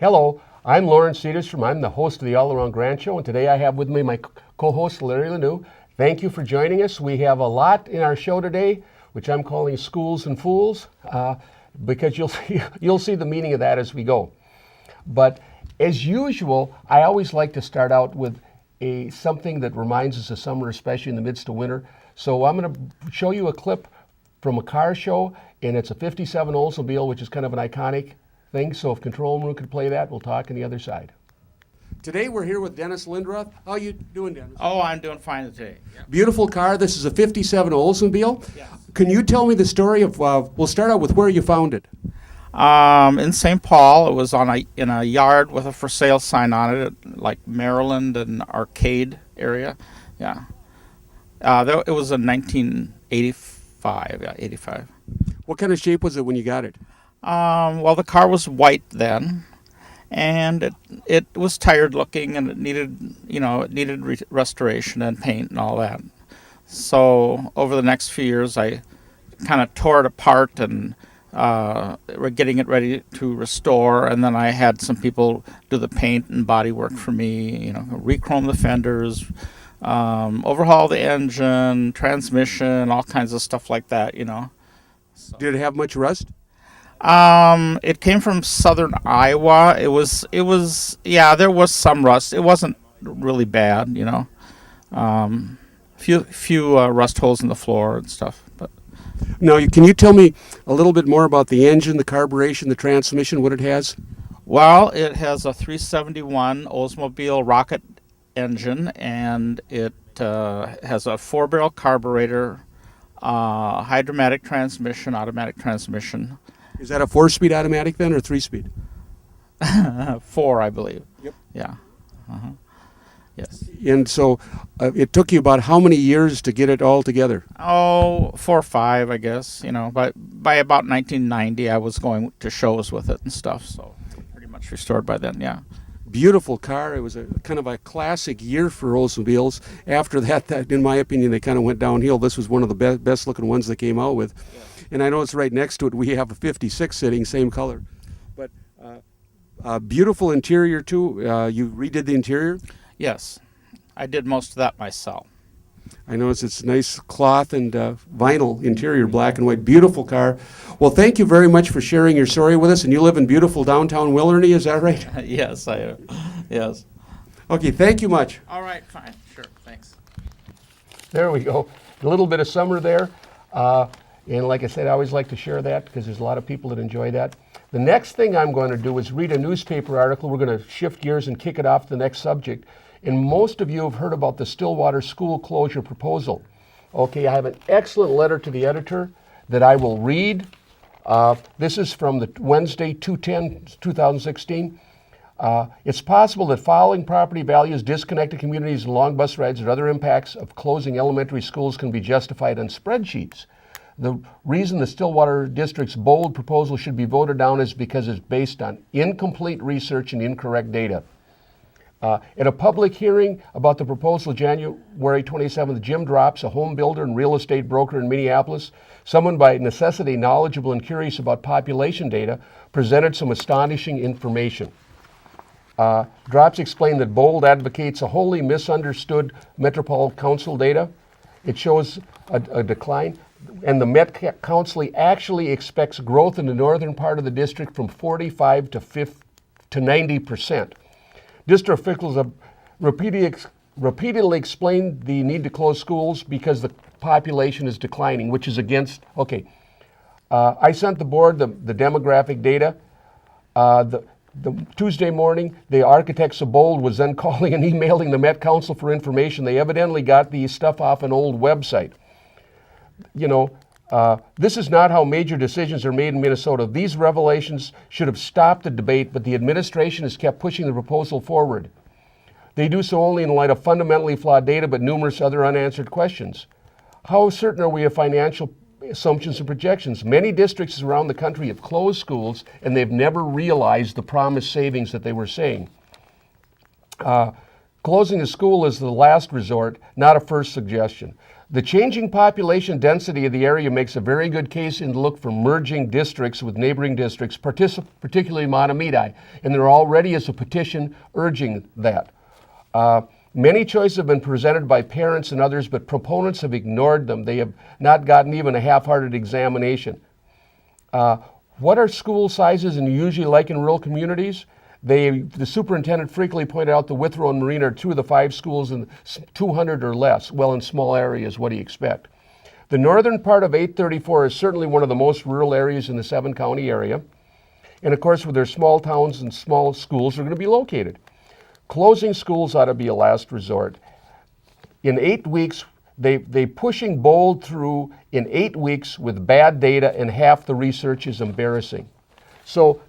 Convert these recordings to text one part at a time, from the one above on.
Hello, I'm Loren Sederstrom. I'm the host of the All Around Grant Show, and today I have with me my co-host Larry Lanou. Thank you for joining us. We have a lot in our show today, which I'm calling Schools and Fools, because you'll see the meaning of that as we go. But as usual, I always like to start out with something that reminds us of summer, especially in the midst of winter. So I'm going to show you a clip from a car show, and it's a 57 Oldsmobile, which is kind of an iconic thing. So if Control Room could play that, we'll talk on the other side. Today we're here with Dennis Lindroth. How are you doing, Dennis? Oh, I'm doing fine today. Yeah. Beautiful car. This is a 57 Oldsmobile. Yes. Can you tell me the story of, we'll start out with where you found it. In St. Paul, it was in a yard with a for sale sign on it, like Maryland and Arcade area. Yeah. It was in 1985. Yeah, 85. What kind of shape was it when you got it? Well, the car was white then, and it was tired looking, and it needed restoration and paint and all that. So over the next few years, I kind of tore it apart and we're getting it ready to restore, and then I had some people do the paint and body work for me, re-chrome the fenders, overhaul the engine, transmission, all kinds of stuff like that, So. Did it have much rust? It came from southern Iowa. It was there was some rust. It wasn't really bad, few rust holes in the floor and stuff, but. Now, can you tell me a little bit more about the engine, the carburation, the transmission, what it has? Well, it has a 371 Oldsmobile rocket engine, and it has a 4-barrel carburetor, hydromatic transmission, automatic transmission. Is that a 4-speed automatic then, or 3-speed? 4, I believe. Yep. Yeah. Uh-huh. Yes. And so it took you about how many years to get it all together? Oh, 4 or 5, I guess. But by about 1990, I was going to shows with it and stuff, so pretty much restored by then, yeah. Beautiful car. It was a kind of a classic year for Oldsmobiles. After that, in my opinion, they kind of went downhill. This was one of the best looking ones they came out with. Yeah. And I know it's right next to it. We have a 56 sitting, same color. But beautiful interior, too. You redid the interior? Yes, I did most of that myself. I notice it's nice cloth and vinyl interior, black and white. Beautiful car. Well, thank you very much for sharing your story with us. And you live in beautiful downtown Willerny, is that right? Yes, I do. Yes. Okay, thank you much. All right, fine. Sure, thanks. There we go. A little bit of summer there. And like I said, I always like to share that because there's a lot of people that enjoy that. The next thing I'm going to do is read a newspaper article. We're going to shift gears and kick it off to the next subject. And most of you have heard about the Stillwater school closure proposal. Okay, I have an excellent letter to the editor that I will read. This is from the Wednesday, 2/10/2016. It's possible that falling property values, disconnected communities, and long bus rides and other impacts of closing elementary schools can be justified on spreadsheets. The reason the Stillwater District's bold proposal should be voted down is because it's based on incomplete research and incorrect data. At a public hearing about the proposal January 27th, Jim Drops, a home builder and real estate broker in Minneapolis, someone by necessity knowledgeable and curious about population data, presented some astonishing information. Drops explained that Bold advocates a wholly misunderstood Metropolitan Council data. It shows a decline, and the Met Council actually expects growth in the northern part of the district from 45 to 90%. District officials have repeatedly explained the need to close schools because the population is declining, which is against, I sent the board the demographic data. The Tuesday morning, the architects of Bold was then calling and emailing the Met Council for information. They evidently got the stuff off an old website. This is not how major decisions are made in Minnesota. These revelations should have stopped the debate, but the administration has kept pushing the proposal forward. They do so only in light of fundamentally flawed data, but numerous other unanswered questions. How certain are we of financial assumptions and projections? Many districts around the country have closed schools, and they've never realized the promised savings that they were saying. Closing the school is the last resort, not a first suggestion. The changing population density of the area makes a very good case in the look for merging districts with neighboring districts, particularly Mahtomedi, and there already is a petition urging that. Many choices have been presented by parents and others, but proponents have ignored them. They have not gotten even a half-hearted examination. What are school sizes and usually like in rural communities? The superintendent frequently pointed out the Withrow and Marina are 2 of the 5 schools in 200 or less. Well, in small areas, what do you expect? The northern part of 834 is certainly one of the most rural areas in the 7-county area. And of course, with their small towns and small schools, they're going to be located. Closing schools ought to be a last resort. In 8 weeks, they pushing bold through in 8 weeks with bad data, and half the research is embarrassing. So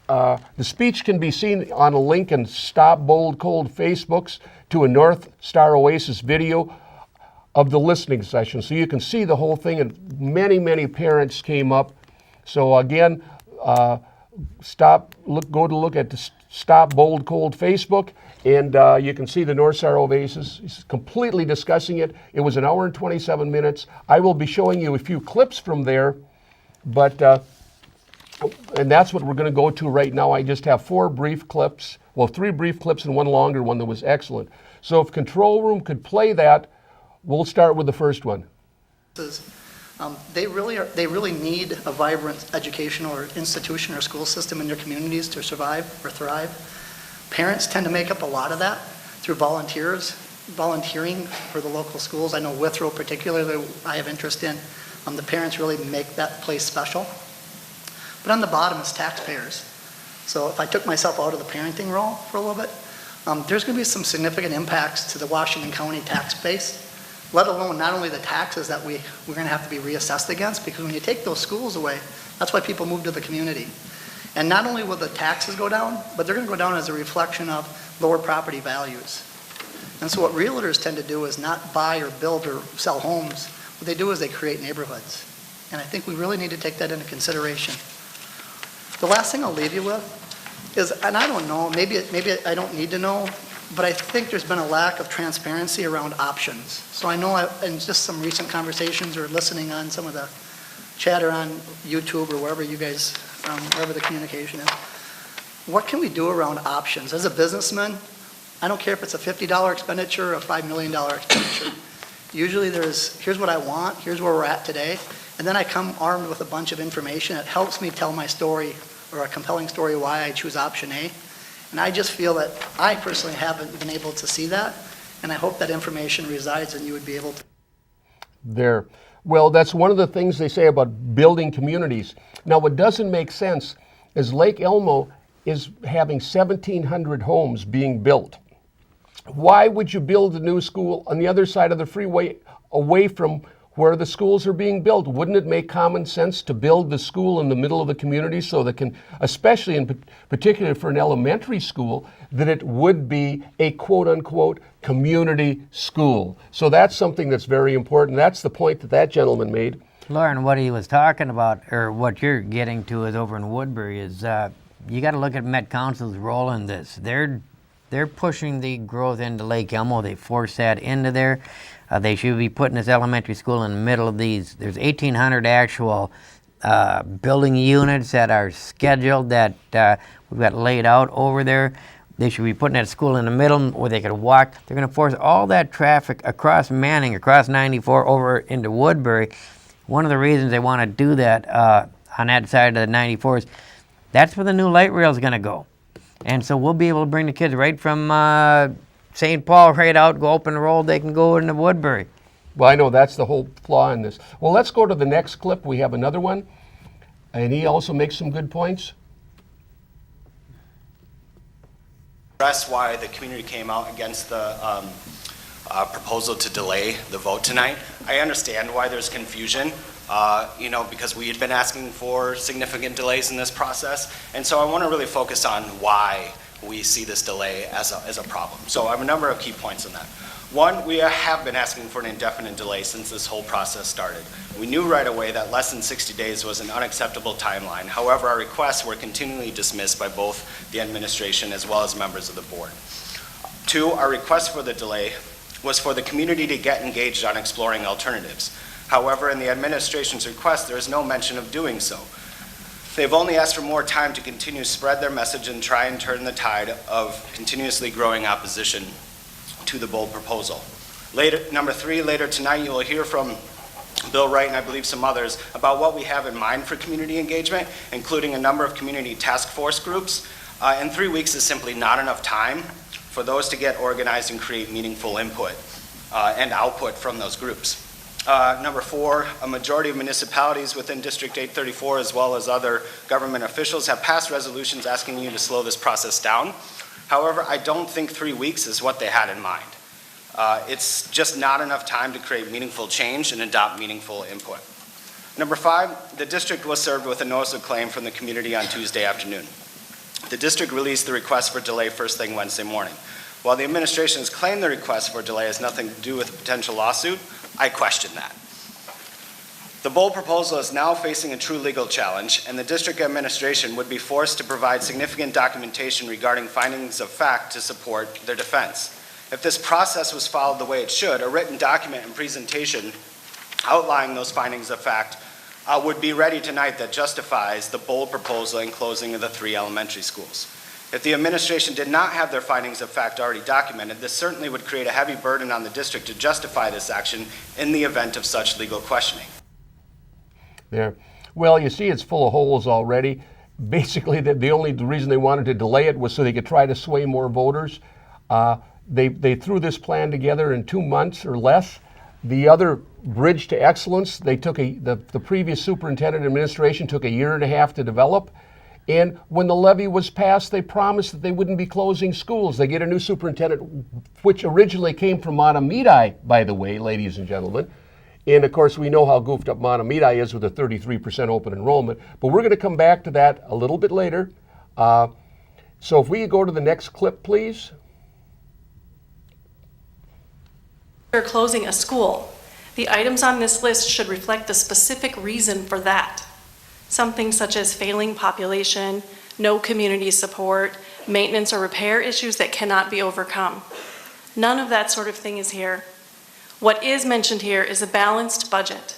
the speech can be seen on a link in Stop Bold Cold Facebooks to a North Star Oasis video of the listening session. So you can see the whole thing, and many parents came up. So again, go to look at the Stop Bold Cold Facebook, and you can see the North Star Oasis. He's completely discussing it. It was 1 hour and 27 minutes. I will be showing you a few clips from there, but and that's what we're going to go to right now. I just have 4 brief clips, well, 3 brief clips and 1 longer one that was excellent. So if control room could play that, we'll start with the first one. They really need a vibrant educational or institution or school system in their communities to survive or thrive. Parents tend to make up a lot of that through volunteering for the local schools. I know Withrow particularly, I have interest in. The parents really make that place special. But on the bottom is taxpayers. So if I took myself out of the parenting role for a little bit, there's going to be some significant impacts to the Washington County tax base, let alone not only the taxes that we're going to have to be reassessed against, because when you take those schools away, that's why people move to the community. And not only will the taxes go down, but they're going to go down as a reflection of lower property values. And so what realtors tend to do is not buy or build or sell homes. What they do is they create neighborhoods. And I think we really need to take that into consideration. The last thing I'll leave you with is, and I don't know, maybe I don't need to know, but I think there's been a lack of transparency around options. So I know in just some recent conversations or listening on some of the chatter on YouTube or wherever you guys, wherever the communication is, what can we do around options? As a businessman, I don't care if it's a $50 expenditure or a $5 million expenditure. Usually here's what I want, here's where we're at today, and then I come armed with a bunch of information that helps me tell my story or a compelling story why I choose option A. And I just feel that I personally haven't been able to see that, and I hope that information resides and you would be able to. There. Well, that's one of the things they say about building communities. Now, what doesn't make sense is Lake Elmo is having 1,700 homes being built. Why would you build a new school on the other side of the freeway away from where the schools are being built? Wouldn't it make common sense to build the school in the middle of the community so that can, especially in particular for an elementary school, that it would be a quote-unquote community school? So that's something that's very important. That's the point that gentleman made. Loren, what he was talking about, or what you're getting to is over in Woodbury, is you got to look at Met Council's role in this. They're pushing the growth into Lake Elmo. They force that into there. They should be putting this elementary school in the middle of these. There's 1,800 actual building units that are scheduled that we've got laid out over there. They should be putting that school in the middle where they could walk. They're going to force all that traffic across Manning, across 94 over into Woodbury. One of the reasons they want to do that on that side of the 94 is that's where the new light rail is going to go. And so we'll be able to bring the kids right from St. Paul right out, go open the road, they can go into Woodbury. Well, I know that's the whole flaw in this. Well, let's go to the next clip. We have another one, and he also makes some good points. That's why the community came out against the proposal to delay the vote tonight. I understand why there's confusion, because we had been asking for significant delays in this process, and so I want to really focus on why we see this delay as a problem. So I have a number of key points on that. One, we have been asking for an indefinite delay since this whole process started. We knew right away that less than 60 days was an unacceptable timeline. However, our requests were continually dismissed by both the administration as well as members of the board. Two, our request for the delay was for the community to get engaged on exploring alternatives. However, in the administration's request, there is no mention of doing so. They've only asked for more time to continue to spread their message and try and turn the tide of continuously growing opposition to the bold proposal. Number three, later tonight you will hear from Bill Wright and I believe some others about what we have in mind for community engagement, including a number of community task force groups. And 3 weeks is simply not enough time for those to get organized and create meaningful input and output from those groups. Number four, a majority of municipalities within District 834 as well as other government officials have passed resolutions asking you to slow this process down. However, I don't think 3 weeks is what they had in mind. It's just not enough time to create meaningful change and adopt meaningful input. Number five, the district was served with a notice of claim from the community on Tuesday afternoon. The district released the request for delay first thing Wednesday morning. While the administration has claimed the request for delay has nothing to do with a potential lawsuit, I question that. The bold proposal is now facing a true legal challenge, and the district administration would be forced to provide significant documentation regarding findings of fact to support their defense. If this process was followed the way it should, a written document and presentation outlining those findings of fact would be ready tonight that justifies the bold proposal in closing of the 3 elementary schools. If the administration did not have their findings of fact already documented, this certainly would create a heavy burden on the district to justify this action in the event of such legal questioning. There. Well, you see it's full of holes already. Basically, the only reason they wanted to delay it was so they could try to sway more voters. They threw this plan together in 2 months or less. The other bridge to excellence, they took the previous superintendent administration took 1.5 years to develop. And when the levy was passed, they promised that they wouldn't be closing schools. They get a new superintendent, which originally came from Mahtomedi, by the way, ladies and gentlemen. And of course, we know how goofed up Mahtomedi is with a 33% open enrollment. But we're going to come back to that a little bit later. So if we go to the next clip, please. Or closing a school. The items on this list should reflect the specific reason for that. Something such as failing population, no community support, maintenance or repair issues that cannot be overcome. None of that sort of thing is here. What is mentioned here is a balanced budget,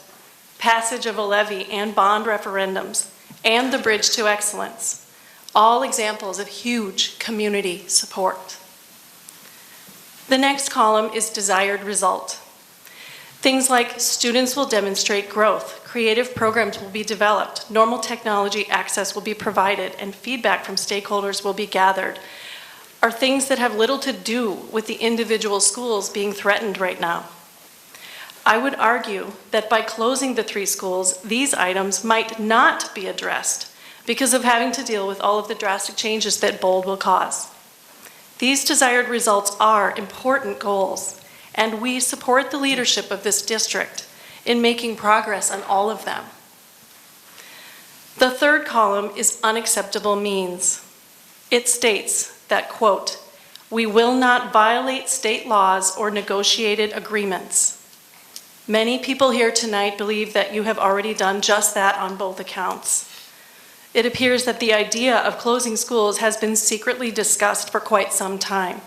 passage of a levy and bond referendums, and the bridge to excellence. All examples of huge community support. The next column is desired result. Things like students will demonstrate growth, creative programs will be developed, normal technology access will be provided, and feedback from stakeholders will be gathered, are things that have little to do with the individual schools being threatened right now. I would argue that by closing the 3 schools, these items might not be addressed because of having to deal with all of the drastic changes that bold will cause. These desired results are important goals, and we support the leadership of this district in making progress on all of them. The third column is unacceptable means. It states that, quote, "We will not violate state laws or negotiated agreements." Many people here tonight believe that you have already done just that on both accounts. It appears that the idea of closing schools has been secretly discussed for quite some time.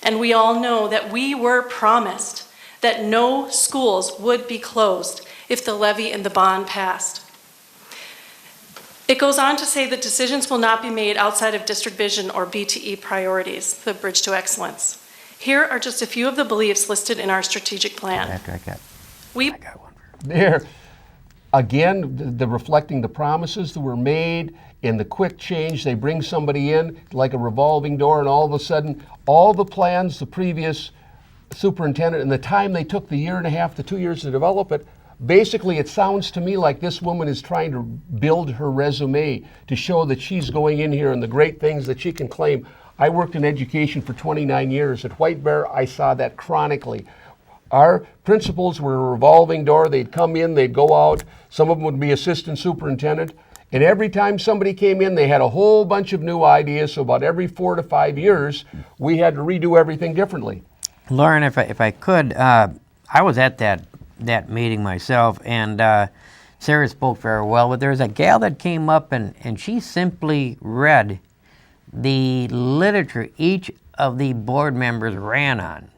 And we all know that we were promised that no schools would be closed if the levy and the bond passed. It goes on to say that decisions will not be made outside of district vision or BTE priorities, the bridge to excellence. Here are just a few of the beliefs listed in our strategic plan. I got one. There. Again, the reflecting the promises that were made in the quick change. They bring somebody in like a revolving door, and all of a sudden, all the plans the previous superintendent and the time they took, the 1.5 to 2 years to develop it, basically it sounds to me like this woman is trying to build her resume to show that she's going in here and the great things that she can claim. I worked in education for 29 years. At White Bear, I saw that chronically. Our principals were a revolving door. They'd come in, they'd go out. Some of them would be assistant superintendent. And every time somebody came in, they had a whole bunch of new ideas. So about every 4 to 5 years, we had to redo everything differently. Lauren, if I could, I was at that meeting myself, and Sarah spoke very well, but there was a gal that came up and she simply read the literature each of the board members ran on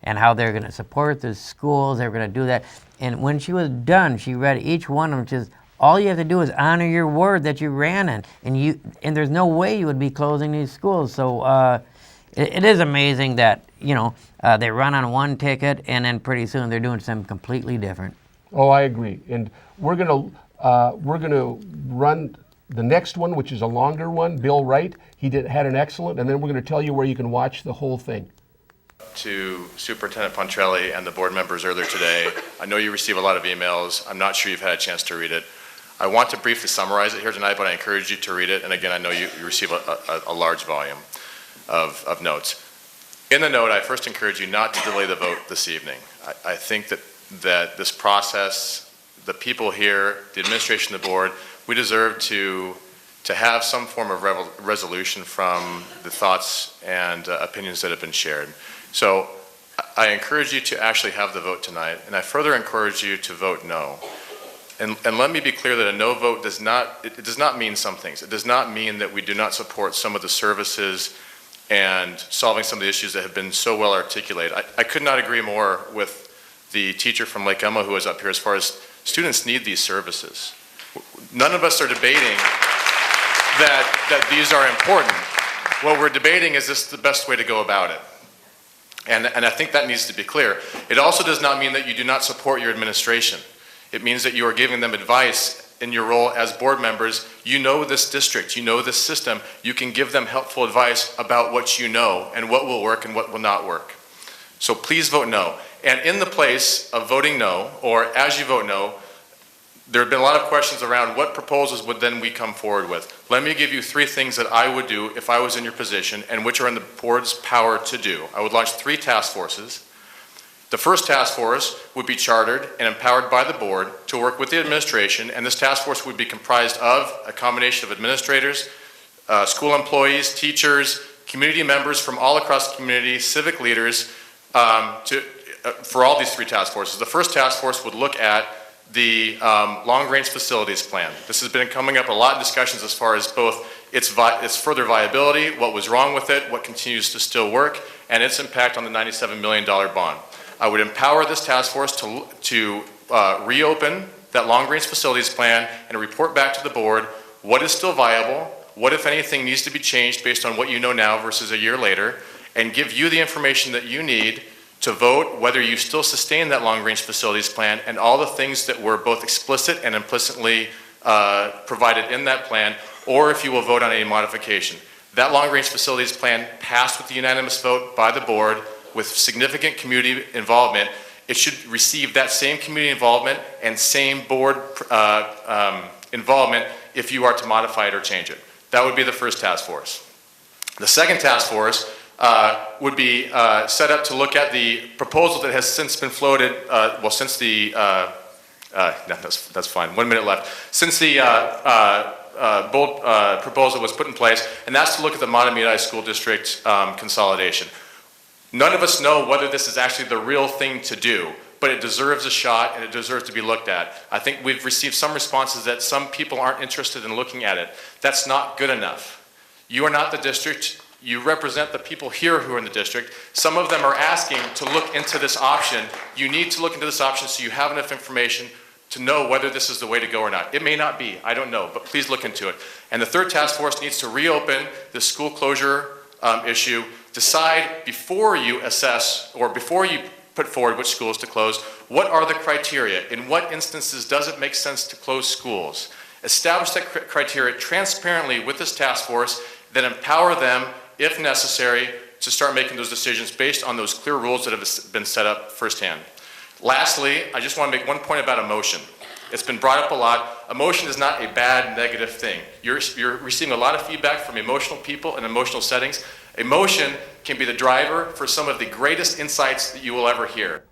and how they're going to support the schools, they're going to do that. And when she was done, she read each one of them, just all you have to do is honor your word that you ran on, and there's no way you would be closing these schools. So it is amazing that, they run on one ticket and then pretty soon they're doing something completely different. Oh, I agree. And we're gonna run the next one, which is a longer one. Bill Wright, had an excellent, and then we're gonna tell you where you can watch the whole thing. To Superintendent Pontrelli and the board members earlier today. I know you receive a lot of emails. I'm not sure you've had a chance to read it. I want to briefly summarize it here tonight, but I encourage you to read it. And again, I know you receive a large volume of notes. In the note, I first encourage you not to delay the vote this evening. I think that this process, the people here, the administration, the board, we deserve to have some form of resolution from the thoughts and opinions that have been shared. So I encourage you to actually have the vote tonight, and I further encourage you to vote no. And let me be clear that a no vote does not mean some things. It does not mean that we do not support some of the services and solving some of the issues that have been so well articulated. I could not agree more with the teacher from Lake Elmo who was up here as far as students need these services. None of us are debating that these are important. What we're debating is this the best way to go about it. And I think that needs to be clear. It also does not mean that you do not support your administration. It means that you are giving them advice in your role as board members. You know this district, you know this system. You can give them helpful advice about what you know and what will work and what will not work. So please vote no. And in the place of voting no, or as you vote no, there have been a lot of questions around what proposals would then we come forward with. Let me give you 3 things that I would do if I was in your position and which are in the board's power to do. I would launch 3 task forces. The first task force would be chartered and empowered by the board to work with the administration, and this task force would be comprised of a combination of administrators, school employees, teachers, community members from all across the community, civic leaders, for all these 3 task forces. The first task force would look at the long-range facilities plan. This has been coming up a lot in discussions as far as both its further viability, what was wrong with it, what continues to still work, and its impact on the $97 million bond. I would empower this task force to reopen that long-range facilities plan and report back to the board what is still viable, what, if anything, needs to be changed based on what you know now versus a year later, and give you the information that you need to vote whether you still sustain that long-range facilities plan and all the things that were both explicit and implicitly provided in that plan, or if you will vote on any modification. That long-range facilities plan passed with the unanimous vote by the board with significant community involvement. It should receive that same community involvement and same board involvement if you are to modify it or change it. That would be the first task force. The second task force would be set up to look at the proposal that has since been floated, since the, that's fine, 1 minute left, since the bold proposal was put in place, and that's to look at the Matamidi School District consolidation. None of us know whether this is actually the real thing to do, but it deserves a shot and it deserves to be looked at. I think we've received some responses that some people aren't interested in looking at it. That's not good enough. You are not the district. You represent the people here who are in the district. Some of them are asking to look into this option. You need to look into this option so you have enough information to know whether this is the way to go or not. It may not be, I don't know, but please look into it. And the third task force needs to reopen the school closure issue. Decide before you assess or before you put forward which schools to close, what are the criteria? In what instances does it make sense to close schools? Establish that criteria transparently with this task force, then empower them, if necessary, to start making those decisions based on those clear rules that have been set up firsthand. Lastly, I just want to make one point about emotion. It's been brought up a lot. Emotion is not a bad, negative thing. You're receiving a lot of feedback from emotional people in emotional settings. Emotion can be the driver for some of the greatest insights that you will ever hear.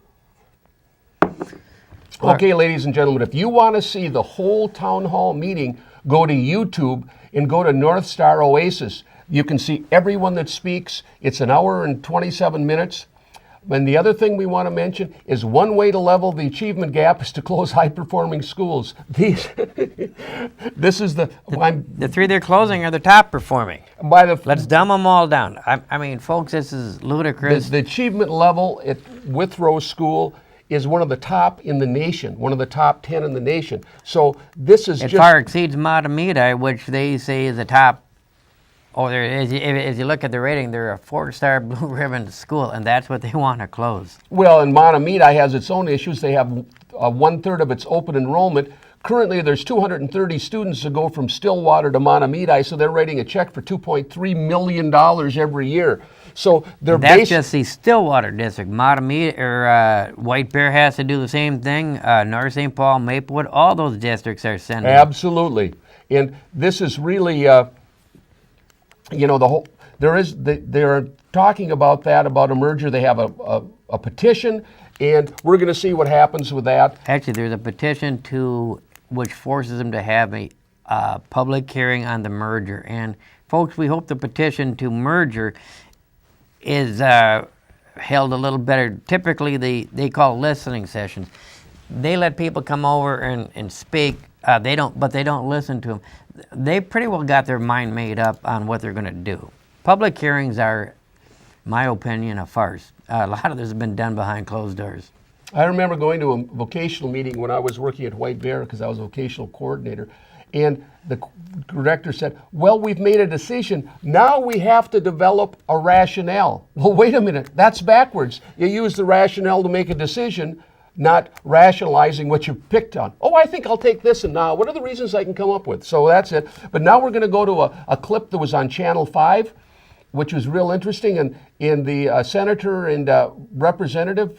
Okay, ladies and gentlemen, if you want to see the whole town hall meeting, go to YouTube and go to North Star Oasis. You can see everyone that speaks. It's an hour and 27 minutes. And the other thing we want to mention is one way to level the achievement gap is to close high-performing schools. This is the The three they're closing are the top performing. by the Let's dumb them all down. I mean, folks, this is ludicrous. the achievement level at Withrow School is one of the top in the nation, one of the top 10 in the nation. So this is It just far exceeds Matamidi, which they say is the top. Oh, as you look at the rating, they're a 4-star blue ribbon school, and that's what they want to close. well, and Matamidi has its own issues. They have 1/3 of its open enrollment. Currently, there's 230 students that go from Stillwater to Matamidi, so they're writing a check for $2.3 million every year. So they're That's just the Stillwater district. Matamidi or White Bear has to do the same thing. North St. Paul, Maplewood, all those districts are sending. Absolutely, and this is really, the whole. They're talking about that, about a merger. They have a petition, and we're going to see what happens with that. Actually, there's a petition which forces them to have a public hearing on the merger. And folks, we hope the petition to merger is held a little better. Typically, they call listening sessions. They let people come over and speak. They don't listen to them. They pretty well got their mind made up on what they're going to do. Public hearings are, my opinion, a farce. A lot of this has been done behind closed doors. I remember going to a vocational meeting when I was working at White Bear because I was a vocational coordinator, and the director said, well, we've made a decision. Now we have to develop a rationale. Well, wait a minute. That's backwards. You use the rationale to make a decision, not rationalizing what you picked on. Oh, I think I'll take this, and now what are the reasons I can come up with? So that's it. But now we're going to go to a clip that was on Channel 5, which was real interesting, and the senator and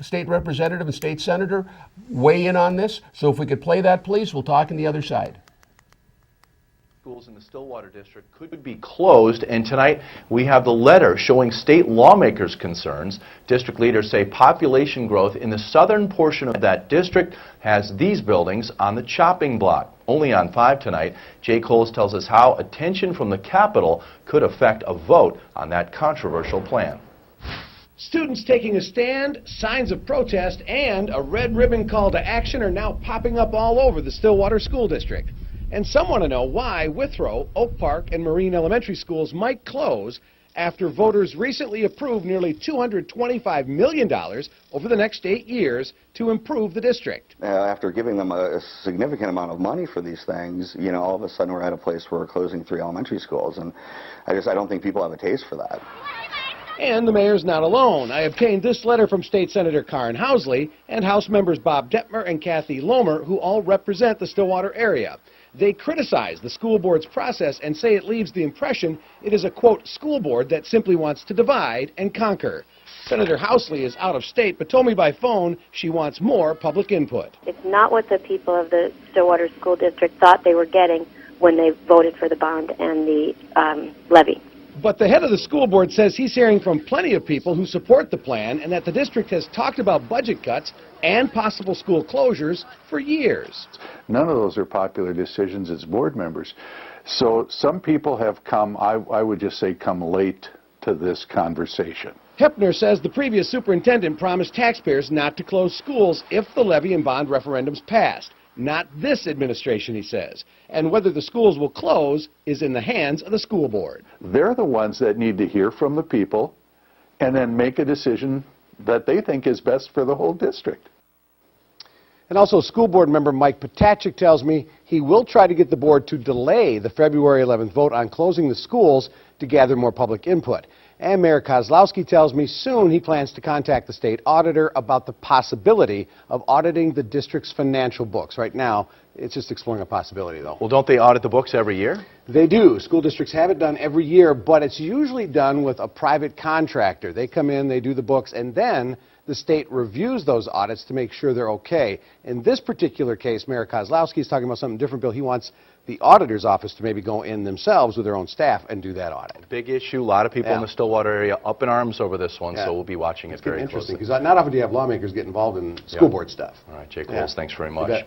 state representative and state senator weigh in on this. So if we could play that, please, we'll talk on the other side. Schools in the Stillwater District could be closed, and tonight we have the letter showing state lawmakers' concerns. District leaders say population growth in the southern portion of that district has these buildings on the chopping block. Only on 5 tonight, Jay Coles tells us how attention from the Capitol could affect a vote on that controversial plan. Students taking a stand, signs of protest, and a red ribbon call to action are now popping up all over the Stillwater School District. And some want to know why Withrow, Oak Park, and Marine Elementary schools might close after voters recently approved nearly $225 million over the next 8 years to improve the district. After giving them a significant amount of money for these things, all of a sudden we're at a place where we're closing 3 elementary schools, and I don't think people have a taste for that. And the mayor's not alone. I obtained this letter from State Senator Karen Housley and House members Bob Detmer and Kathy Lomer, who all represent the Stillwater area. They criticize the school board's process and say it leaves the impression it is a, quote, school board that simply wants to divide and conquer. Senator Housley is out of state, but told me by phone she wants more public input. It's not what the people of the Stillwater School District thought they were getting when they voted for the bond and the levy. But the head of the school board says he's hearing from plenty of people who support the plan and that the district has talked about budget cuts and possible school closures for years. None of those are popular decisions as board members. So some people have come, I would just say, come late to this conversation. Hepner says the previous superintendent promised taxpayers not to close schools if the levy and bond referendums passed. Not this administration, he says. And whether the schools will close is in the hands of the school board. They're the ones that need to hear from the people and then make a decision that they think is best for the whole district. And also, school board member Mike Potachik tells me he will try to get the board to delay the February 11th vote on closing the schools to gather more public input. And Mayor Kozlowski tells me soon he plans to contact the state auditor about the possibility of auditing the district's financial books. Right now, it's just exploring a possibility, though. Well, don't they audit the books every year? They do. School districts have it done every year, but it's usually done with a private contractor. They come in, they do the books, and then the state reviews those audits to make sure they're okay. In this particular case, Mayor Kozlowski is talking about something different, Bill. He wants the auditor's office to maybe go in themselves with their own staff and do that audit. Big issue. A lot of people in the Stillwater area up in arms over this one, so we'll be watching it very closely. Because not often do you have lawmakers get involved in school board stuff. All right, Jay Coles, thanks very much.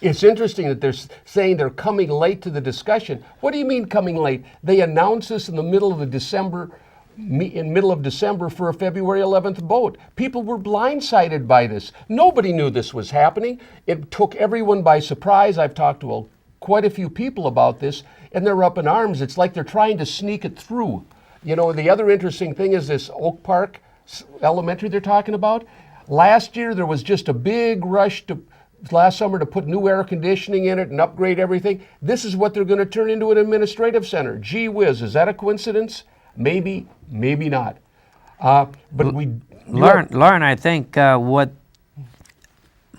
It's interesting that they're saying they're coming late to the discussion. What do you mean coming late? They announced this in the middle of the December in middle of December for a February 11th vote. People were blindsided by this. Nobody knew this was happening. It took everyone by surprise. I've talked to quite a few people about this, and they're up in arms. It's like they're trying to sneak it through. You know, the other interesting thing is this Oak Park Elementary they're talking about. Last year, there was just a big rush last summer to put new air conditioning in it and upgrade everything. This is what they're going to turn into an administrative center. Gee whiz, is that a coincidence? Maybe, maybe not. But Loren, I think what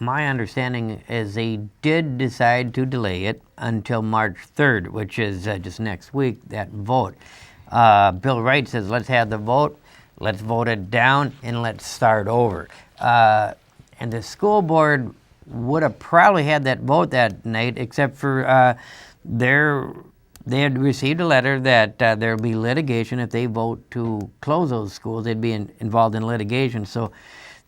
my understanding is they did decide to delay it until March 3rd, which is just next week, that vote. Bill Wright says, let's have the vote, let's vote it down, and let's start over. And the school board would have probably had that vote that night, except for they had received a letter that there would be litigation if they vote to close those schools. They'd be involved in litigation. So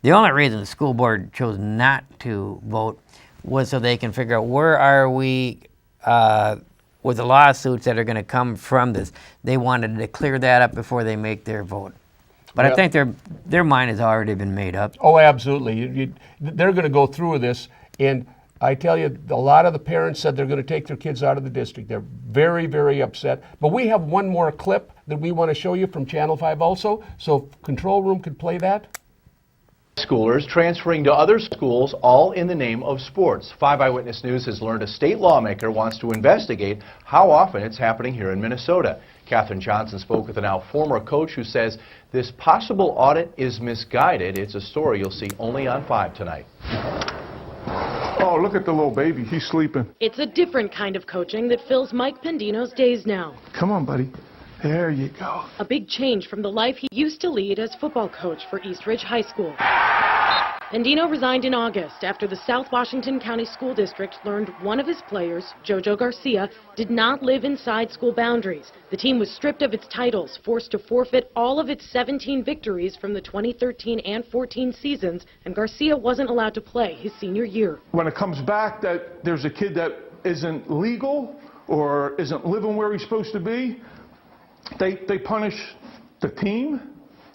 the only reason the school board chose not to vote was so they can figure out where are we with the lawsuits that are going to come from this. They wanted to clear that up before they make their vote. But I think their mind has already been made up. Oh, absolutely. They're going to go through with this, and I tell you, a lot of the parents said they're going to take their kids out of the district. They're very, very upset. But we have one more clip that we want to show you from Channel 5 also, so if Control Room could play that. Schoolers transferring to other schools, all in the name of sports. 5 Eyewitness News has learned a state lawmaker wants to investigate how often it's happening here in Minnesota. Katherine Johnson spoke with a now former coach who says this possible audit is misguided. It's a story you'll see only on 5 tonight. Oh, look at the little baby. He's sleeping. It's a different kind of coaching that fills Mike Pendino's days now. Come on, buddy. There you go. A big change from the life he used to lead as football coach for East Ridge High School. Pendino resigned in August after the South Washington County School District learned one of his players, Jojo Garcia, did not live inside school boundaries. The team was stripped of its titles, forced to forfeit all of its 17 victories from the 2013 and 14 seasons, and Garcia wasn't allowed to play his senior year. When it comes back that there's a kid that isn't legal or isn't living where he's supposed to be, they punish the team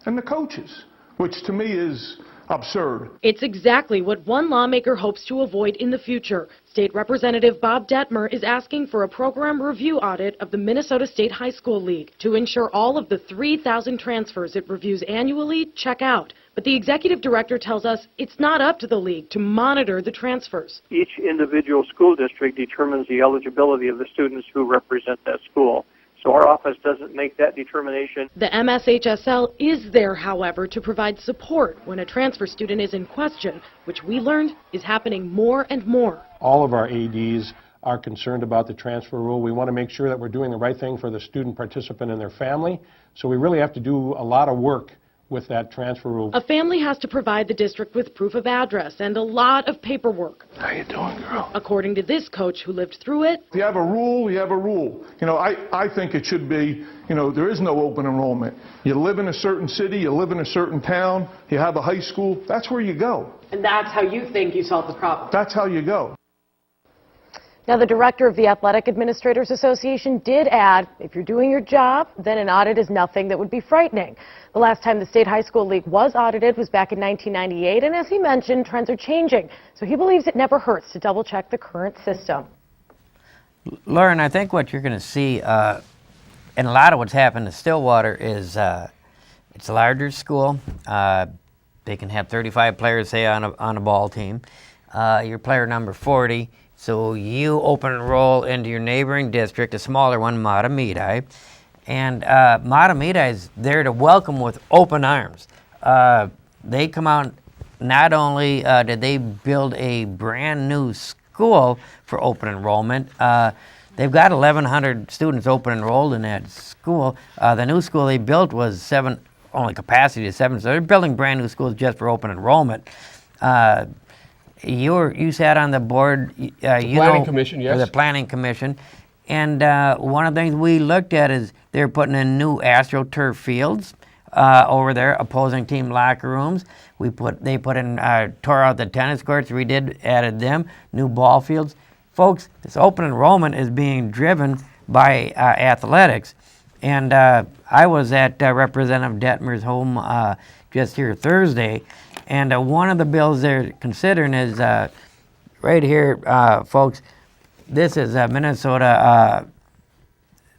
and the coaches, which to me is absurd. It's exactly what one lawmaker hopes to avoid in the future. State Representative Bob Detmer is asking for a program review audit of the Minnesota State High School League to ensure all of the 3,000 transfers it reviews annually check out. But the executive director tells us it's not up to the league to monitor the transfers. Each individual school district determines the eligibility of the students who represent that school. So our office doesn't make that determination. The MSHSL is there, however, to provide support when a transfer student is in question, which we learned is happening more and more. All of our ADs are concerned about the transfer rule. We want to make sure that we're doing the right thing for the student participant and their family. So we really have to do a lot of work with that transfer rule. A family has to provide the district with proof of address and a lot of paperwork. How you doing, girl? According to this coach who lived through it. If you have a rule, you have a rule. You know, I think it should be, you know, there is no open enrollment. You live in a certain city, you live in a certain town, you have a high school, that's where you go. And that's how you think you solve the problem. That's how you go. Now, the director of the Athletic Administrators Association did add, if you're doing your job, then an audit is nothing that would be frightening. The last time the State High School League was audited was back in 1998, and as he mentioned, trends are changing. So he believes it never hurts to double-check the current system. Loren, I think what you're going to see, and a lot of what's happened to Stillwater is it's a larger school. They can have 35 players, say, on a ball team. Your player number 40. So you open enroll into your neighboring district, a smaller one, Matamidi, and Matamidi is there to welcome with open arms. They come out, not only did they build a brand new school for open enrollment, they've got 1,100 students open enrolled in that school. The new school they built was only capacity is 7, so they're building brand new schools just for open enrollment. You sat on the board, Planning Commission, yes. The Planning Commission, and one of the things we looked at is they're putting in new AstroTurf fields over there, opposing team locker rooms. They put in, tore out the tennis courts, added them, new ball fields. Folks, this open enrollment is being driven by athletics, and I was at Representative Detmer's home just here Thursday, and one of the bills they're considering is right here, folks. This is Minnesota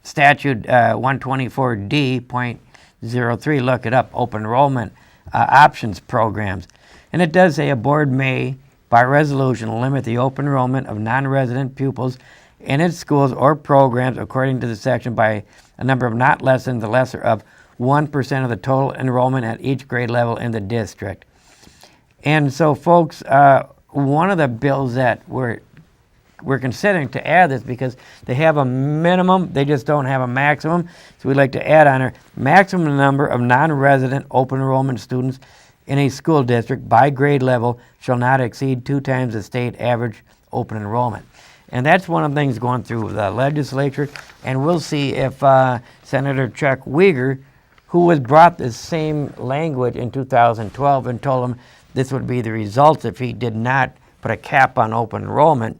Statute 124D.03. Look it up. Open enrollment options programs, and it does say a board may, by resolution, limit the open enrollment of non-resident pupils in its schools or programs according to the section by a number of not less than the lesser of 1% of the total enrollment at each grade level in the district. And so, folks, one of the bills that we're considering to add this because they have a minimum, they just don't have a maximum. So we'd like to add on our maximum number of non-resident open enrollment students in a school district by grade level shall not exceed 2 times the state average open enrollment. And that's one of the things going through the legislature, and we'll see if Senator Chuck Uygur, who was brought this same language in 2012 and told him this would be the result if he did not put a cap on open enrollment,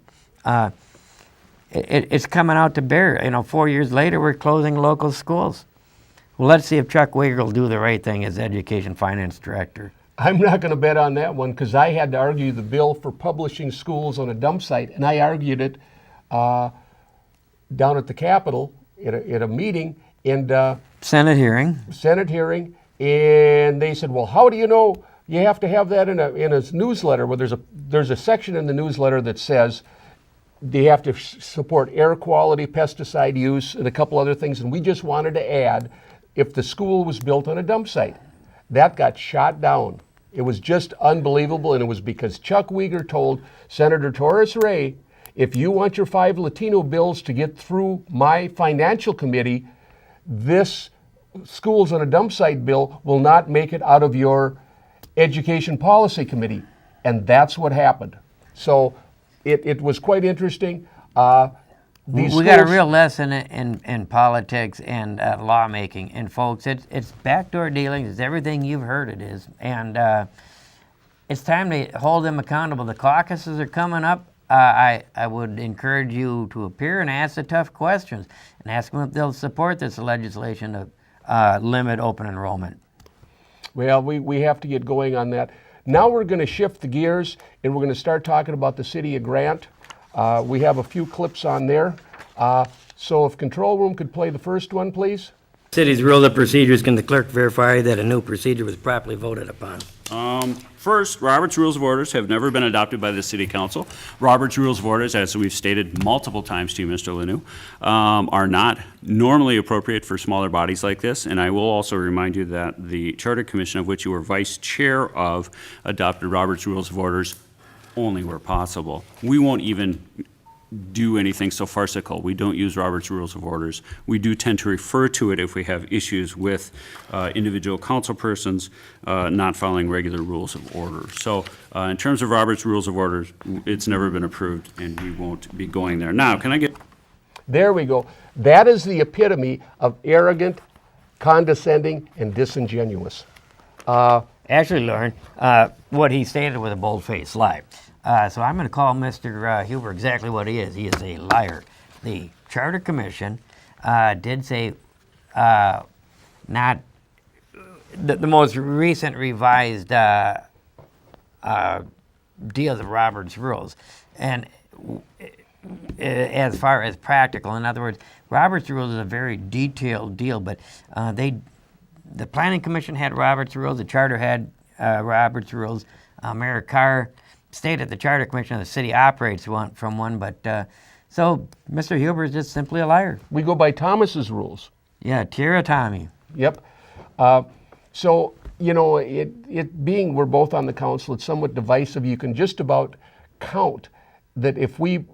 it's coming out to bear. 4 years later, we're closing local schools. Well, let's see if Chuck Uygur will do the right thing as Education Finance Director. I'm not going to bet on that one because I had to argue the bill for publishing schools on a dump site, and I argued it down at the Capitol at a meeting and Senate hearing, and they said, "Well, how do you know you have to have that in a newsletter?" Well, there's a section in the newsletter that says they have to support air quality, pesticide use, and a couple other things, and we just wanted to add if the school was built on a dump site. That got shot down. It was just unbelievable, and it was because Chuck Uygur told Senator Torres Ray, if you want your 5 Latino bills to get through my financial committee, this schools on a dump site bill will not make it out of your education policy committee. And that's what happened. So it was quite interesting. We got a real lesson in politics and lawmaking, and folks, it's backdoor dealings. It's everything you've heard it is, and it's time to hold them accountable. The caucuses are coming up. I would encourage you to appear and ask the tough questions, and ask them if they'll support this legislation to limit open enrollment. Well, we have to get going on that. Now we're going to shift the gears, and we're going to start talking about the city of Grant. We have a few clips on there. So if control room could play the first one, please. City's rule of procedures, can the clerk verify that a new procedure was properly voted upon? First, Robert's Rules of Orders have never been adopted by the City Council. Robert's Rules of Orders, as we've stated multiple times to you, Mr. Lanu, are not normally appropriate for smaller bodies like this. And I will also remind you that the Charter Commission, of which you were vice chair of, adopted Robert's Rules of Orders only where possible. We won't even do anything so farcical. We don't use Robert's Rules of Orders. We do tend to refer to it if we have issues with individual council persons not following regular rules of order. So in terms of Robert's Rules of Orders, it's never been approved, and we won't be going there. Now, can I get... There we go. That is the epitome of arrogant, condescending, and disingenuous. Actually, Loren, what he stated was a bold-faced lie. So I'm going to call Mr. Huber exactly what he is. He is a liar. The Charter Commission did say not the most recent revised deals of Robert's Rules. And as far as practical, in other words, Robert's Rules is a very detailed deal, but the Planning Commission had Robert's Rules, the Charter had Robert's Rules. Mayor Carr stated the Charter Commission of the city operates from one, but so Mr. Huber is just simply a liar. We go by Thomas's rules. Yeah, Tira Tommy. Yep. So, it being we're both on the council, it's somewhat divisive. You can just about count that if we